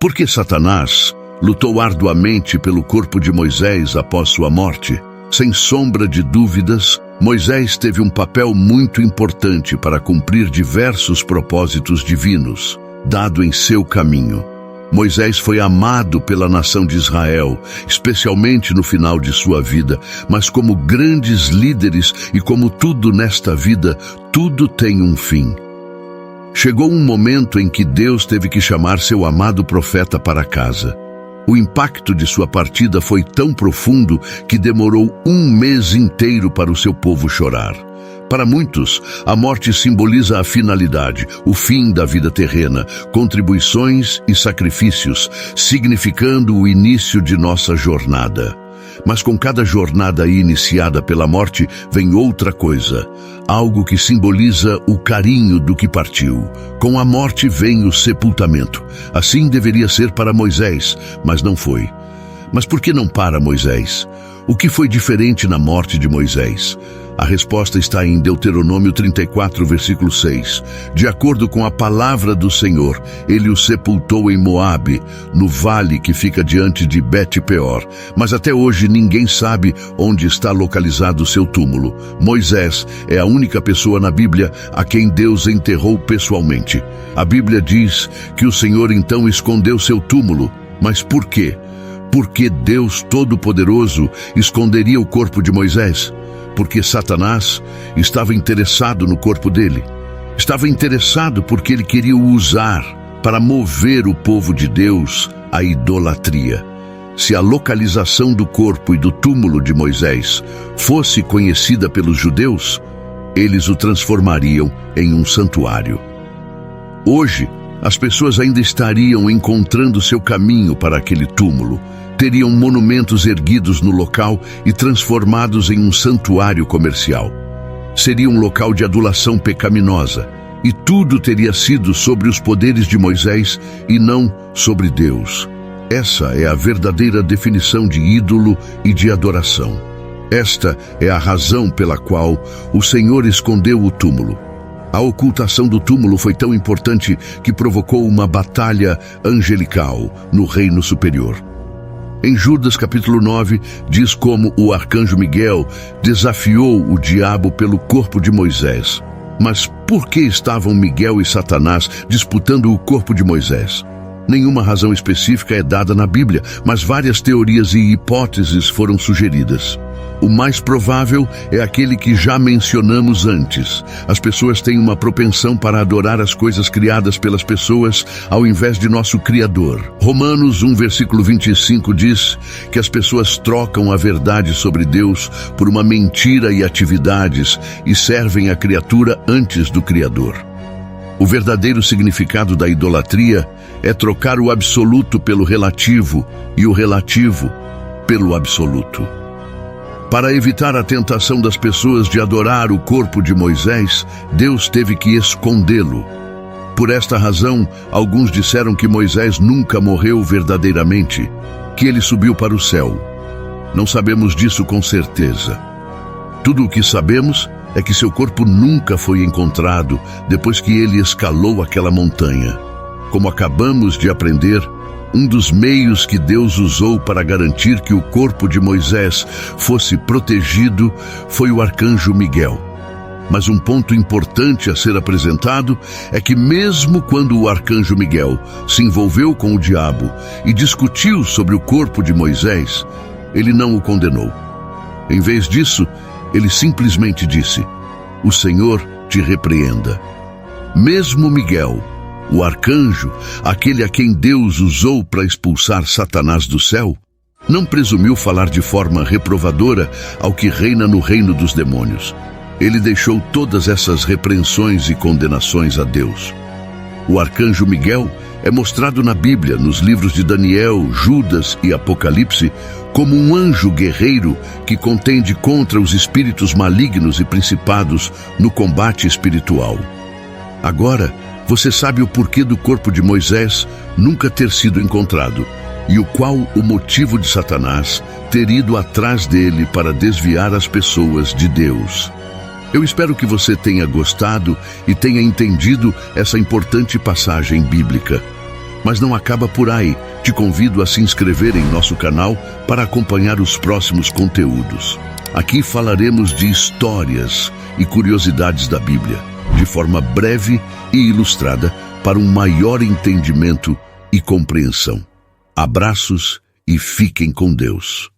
Porque Satanás lutou arduamente pelo corpo de Moisés após sua morte. Sem sombra de dúvidas, Moisés teve um papel muito importante para cumprir diversos propósitos divinos, dado em seu caminho. Moisés foi amado pela nação de Israel, especialmente no final de sua vida, mas como grandes líderes e como tudo nesta vida, tudo tem um fim. Chegou um momento em que Deus teve que chamar seu amado profeta para casa. O impacto de sua partida foi tão profundo que demorou 1 mês inteiro para o seu povo chorar. Para muitos, a morte simboliza a finalidade, o fim da vida terrena, contribuições e sacrifícios, significando o início de nossa jornada. Mas com cada jornada iniciada pela morte vem outra coisa, algo que simboliza o carinho do que partiu. Com a morte vem o sepultamento. Assim deveria ser para Moisés, mas não foi. Mas por que não para Moisés? O que foi diferente na morte de Moisés? A resposta está em Deuteronômio 34, versículo 6. De acordo com a palavra do Senhor, ele o sepultou em Moabe, no vale que fica diante de Bet-peor. Mas até hoje ninguém sabe onde está localizado seu túmulo. Moisés é a única pessoa na Bíblia a quem Deus enterrou pessoalmente. A Bíblia diz que o Senhor então escondeu seu túmulo. Mas por quê? Porque Deus Todo-Poderoso esconderia o corpo de Moisés? Porque Satanás estava interessado no corpo dele. Estava interessado porque ele queria o usar para mover o povo de Deus à idolatria. Se a localização do corpo e do túmulo de Moisés fosse conhecida pelos judeus, eles o transformariam em um santuário. Hoje, as pessoas ainda estariam encontrando seu caminho para aquele túmulo. Teriam monumentos erguidos no local e transformados em um santuário comercial. Seria um local de adulação pecaminosa, e tudo teria sido sobre os poderes de Moisés e não sobre Deus. Essa é a verdadeira definição de ídolo e de adoração. Esta é a razão pela qual o Senhor escondeu o túmulo. A ocultação do túmulo foi tão importante que provocou uma batalha angelical no reino superior. Em Judas capítulo 9, diz como o arcanjo Miguel desafiou o diabo pelo corpo de Moisés. Mas por que estavam Miguel e Satanás disputando o corpo de Moisés? Nenhuma razão específica é dada na Bíblia, mas várias teorias e hipóteses foram sugeridas. O mais provável é aquele que já mencionamos antes. As pessoas têm uma propensão para adorar as coisas criadas pelas pessoas ao invés de nosso Criador. Romanos 1, versículo 25 diz que as pessoas trocam a verdade sobre Deus por uma mentira e atividades e servem a criatura antes do Criador. O verdadeiro significado da idolatria é trocar o absoluto pelo relativo e o relativo pelo absoluto. Para evitar a tentação das pessoas de adorar o corpo de Moisés, Deus teve que escondê-lo. Por esta razão, alguns disseram que Moisés nunca morreu verdadeiramente, que ele subiu para o céu. Não sabemos disso com certeza. Tudo o que sabemos é que seu corpo nunca foi encontrado depois que ele escalou aquela montanha. Como acabamos de aprender, um dos meios que Deus usou para garantir que o corpo de Moisés fosse protegido foi o arcanjo Miguel. Mas um ponto importante a ser apresentado é que mesmo quando o arcanjo Miguel se envolveu com o diabo e discutiu sobre o corpo de Moisés, ele não o condenou. Em vez disso, ele simplesmente disse: "O Senhor te repreenda." Mesmo Miguel, o arcanjo, aquele a quem Deus usou para expulsar Satanás do céu, não presumiu falar de forma reprovadora ao que reina no reino dos demônios. Ele deixou todas essas repreensões e condenações a Deus. O arcanjo Miguel é mostrado na Bíblia, nos livros de Daniel, Judas e Apocalipse, como um anjo guerreiro que contende contra os espíritos malignos e principados no combate espiritual. Agora, você sabe o porquê do corpo de Moisés nunca ter sido encontrado e o qual o motivo de Satanás ter ido atrás dele para desviar as pessoas de Deus. Eu espero que você tenha gostado e tenha entendido essa importante passagem bíblica. Mas não acaba por aí. Te convido a se inscrever em nosso canal para acompanhar os próximos conteúdos. Aqui falaremos de histórias e curiosidades da Bíblia, de forma breve e ilustrada para um maior entendimento e compreensão. Abraços e fiquem com Deus.